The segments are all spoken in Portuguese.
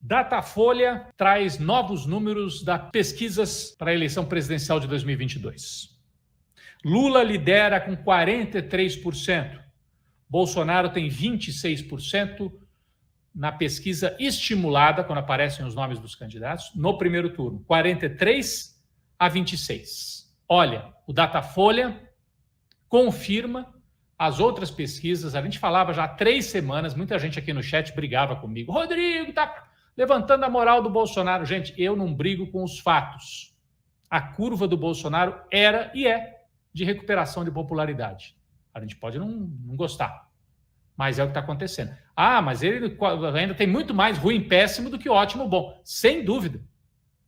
Datafolha traz novos números das pesquisas para a eleição presidencial de 2022. Lula lidera com 43%. Bolsonaro tem 26% na pesquisa estimulada, quando aparecem os nomes dos candidatos, no primeiro turno. 43 a 26. Olha, o Datafolha confirma as outras pesquisas. A gente falava já há 3 semanas, muita gente aqui no chat brigava comigo. Rodrigo, tá levantando a moral do Bolsonaro. Gente, eu não brigo com os fatos. A curva do Bolsonaro era e é de recuperação de popularidade. A gente pode não gostar, mas é o que está acontecendo. Ah, mas ele ainda tem muito mais ruim péssimo do que ótimo bom. Sem dúvida.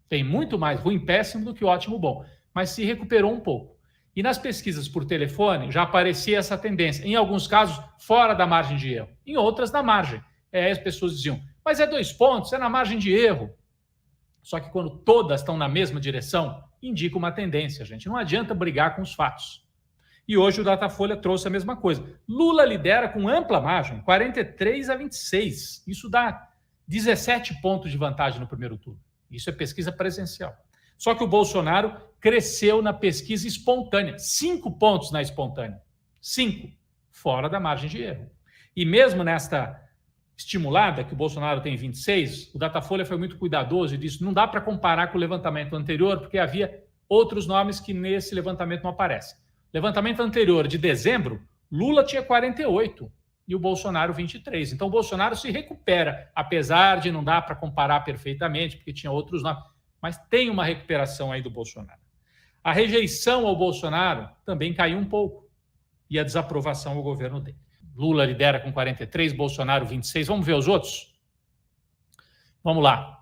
Tem muito mais ruim péssimo do que ótimo bom. Mas se recuperou um pouco. E nas pesquisas por telefone já aparecia essa tendência. Em alguns casos, fora da margem de erro. Em outras, na margem. As pessoas diziam, mas é 2 pontos, é na margem de erro. Só que quando todas estão na mesma direção, indica uma tendência, gente. Não adianta brigar com os fatos. E hoje o Datafolha trouxe a mesma coisa. Lula lidera com ampla margem, 43 a 26. Isso dá 17 pontos de vantagem no primeiro turno. Isso é pesquisa presencial. Só que o Bolsonaro cresceu na pesquisa espontânea. 5 pontos na espontânea. 5. Fora da margem de erro. E mesmo nesta estimulada, que o Bolsonaro tem 26, o Datafolha foi muito cuidadoso e disse não dá para comparar com o levantamento anterior, porque havia outros nomes que nesse levantamento não aparecem. Levantamento anterior, de dezembro, Lula tinha 48 e o Bolsonaro 23. Então o Bolsonaro se recupera, apesar de não dar para comparar perfeitamente, porque tinha outros nomes, mas tem uma recuperação aí do Bolsonaro. A rejeição ao Bolsonaro também caiu um pouco e a desaprovação ao governo dele. Lula lidera com 43, Bolsonaro 26. Vamos ver os outros? Vamos lá.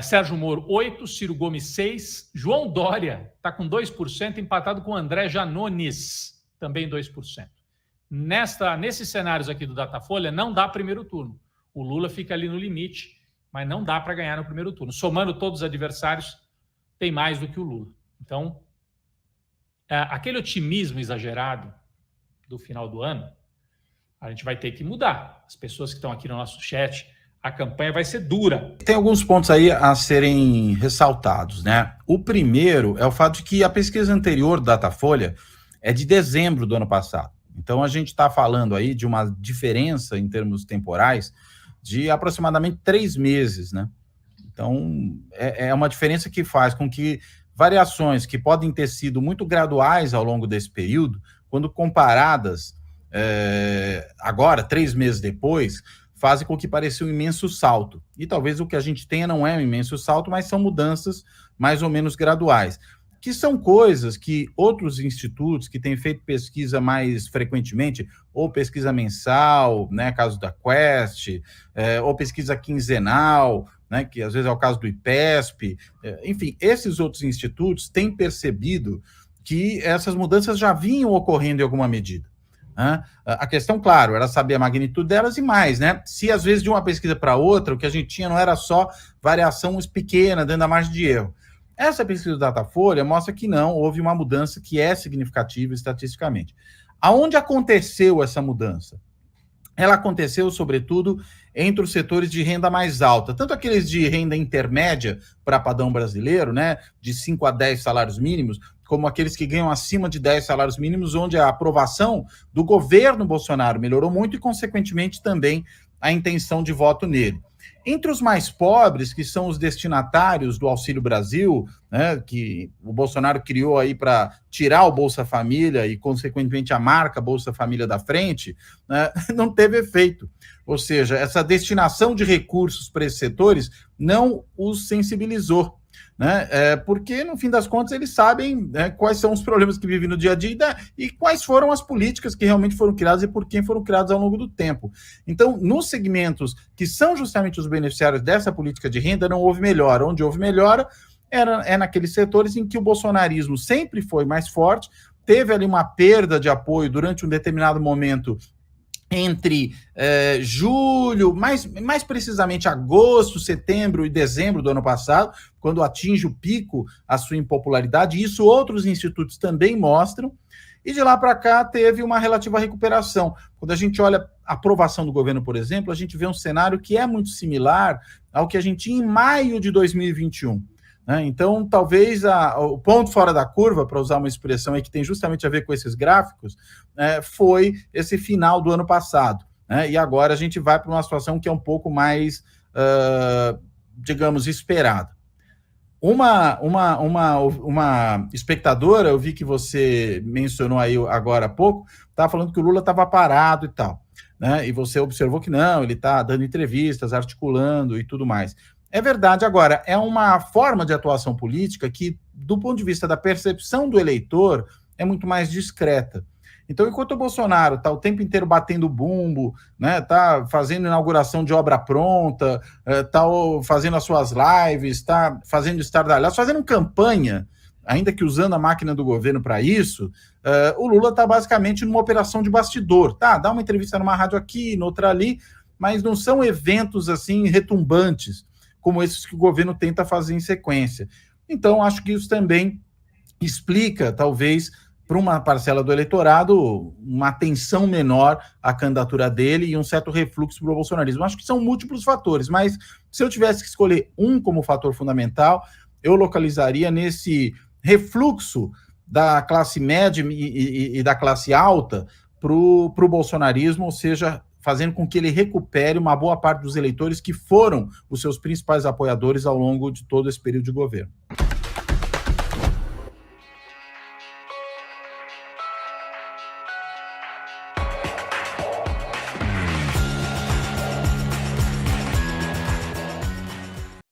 Sérgio Moro, 8, Ciro Gomes, 6. João Dória está com 2%, empatado com André Janones, também 2%. Nesses cenários aqui do Datafolha, não dá primeiro turno. O Lula fica ali no limite, mas não dá para ganhar no primeiro turno. Somando todos os adversários, tem mais do que o Lula. Então, aquele otimismo exagerado do final do ano, a gente vai ter que mudar. As pessoas que estão aqui no nosso chat, a campanha vai ser dura. Tem alguns pontos aí a serem ressaltados, né? O primeiro é o fato de que a pesquisa anterior do Datafolha é de dezembro do ano passado. Então, a gente está falando aí de uma diferença em termos temporais de aproximadamente 3 meses, né? Então, é uma diferença que faz com que variações que podem ter sido muito graduais ao longo desse período, quando comparadas agora, 3 meses depois, fazem com que pareça um imenso salto. E talvez o que a gente tenha não é um imenso salto, mas são mudanças mais ou menos graduais, que são coisas que outros institutos que têm feito pesquisa mais frequentemente, ou pesquisa mensal, né, caso da Quest, ou pesquisa quinzenal, né, que às vezes é o caso do IPESP, enfim, esses outros institutos têm percebido que essas mudanças já vinham ocorrendo em alguma medida. A questão, claro, era saber a magnitude delas e mais, né? Se às vezes de uma pesquisa para outra, o que a gente tinha não era só variação pequena dentro da margem de erro. Essa pesquisa do Datafolha mostra que não, houve uma mudança que é significativa estatisticamente. Aonde aconteceu essa mudança? Ela aconteceu, sobretudo, entre os setores de renda mais alta, tanto aqueles de renda intermédia para padrão brasileiro, né, de 5 a 10 salários mínimos, como aqueles que ganham acima de 10 salários mínimos, onde a aprovação do governo Bolsonaro melhorou muito e, consequentemente, também a intenção de voto nele. Entre os mais pobres, que são os destinatários do Auxílio Brasil, né, que o Bolsonaro criou aí para tirar o Bolsa Família e, consequentemente, a marca Bolsa Família da frente, né, não teve efeito. Ou seja, essa destinação de recursos para esses setores não os sensibilizou, né, porque, no fim das contas, eles sabem, né, quais são os problemas que vivem no dia a dia e quais foram as políticas que realmente foram criadas e por quem foram criadas ao longo do tempo. Então, nos segmentos que são justamente os beneficiários dessa política de renda, não houve melhora. Onde houve melhora é naqueles setores em que o bolsonarismo sempre foi mais forte, teve ali uma perda de apoio durante um determinado momento entre julho, mais precisamente agosto, setembro e dezembro do ano passado, quando atinge o pico a sua impopularidade, e isso outros institutos também mostram, E de lá para cá teve uma relativa recuperação. Quando a gente olha a aprovação do governo, por exemplo, a gente vê um cenário que é muito similar ao que a gente tinha em maio de 2021. Né? Então, talvez o ponto fora da curva, para usar uma expressão aí que tem justamente a ver com esses gráficos, foi esse final do ano passado. Né? E agora a gente vai para uma situação que é um pouco mais, digamos, esperada. Uma espectadora, eu vi que você mencionou aí agora há pouco, estava falando que o Lula estava parado e tal, né? E você observou que não, ele está dando entrevistas, articulando e tudo mais. É verdade, agora, é uma forma de atuação política que, do ponto de vista da percepção do eleitor, é muito mais discreta. Então, enquanto o Bolsonaro está o tempo inteiro batendo bumbo, né, está fazendo inauguração de obra pronta, está fazendo as suas lives, está fazendo estardalhaço, fazendo campanha, ainda que usando a máquina do governo para isso, o Lula está basicamente numa operação de bastidor. Tá, dá uma entrevista numa rádio aqui, noutra ali, mas não são eventos assim retumbantes, como esses que o governo tenta fazer em sequência. Então, acho que isso também explica, talvez, para uma parcela do eleitorado, uma atenção menor à candidatura dele e um certo refluxo para o bolsonarismo. Acho que são múltiplos fatores, mas se eu tivesse que escolher um como fator fundamental, eu localizaria nesse refluxo da classe média e da classe alta para o bolsonarismo, ou seja, fazendo com que ele recupere uma boa parte dos eleitores que foram os seus principais apoiadores ao longo de todo esse período de governo.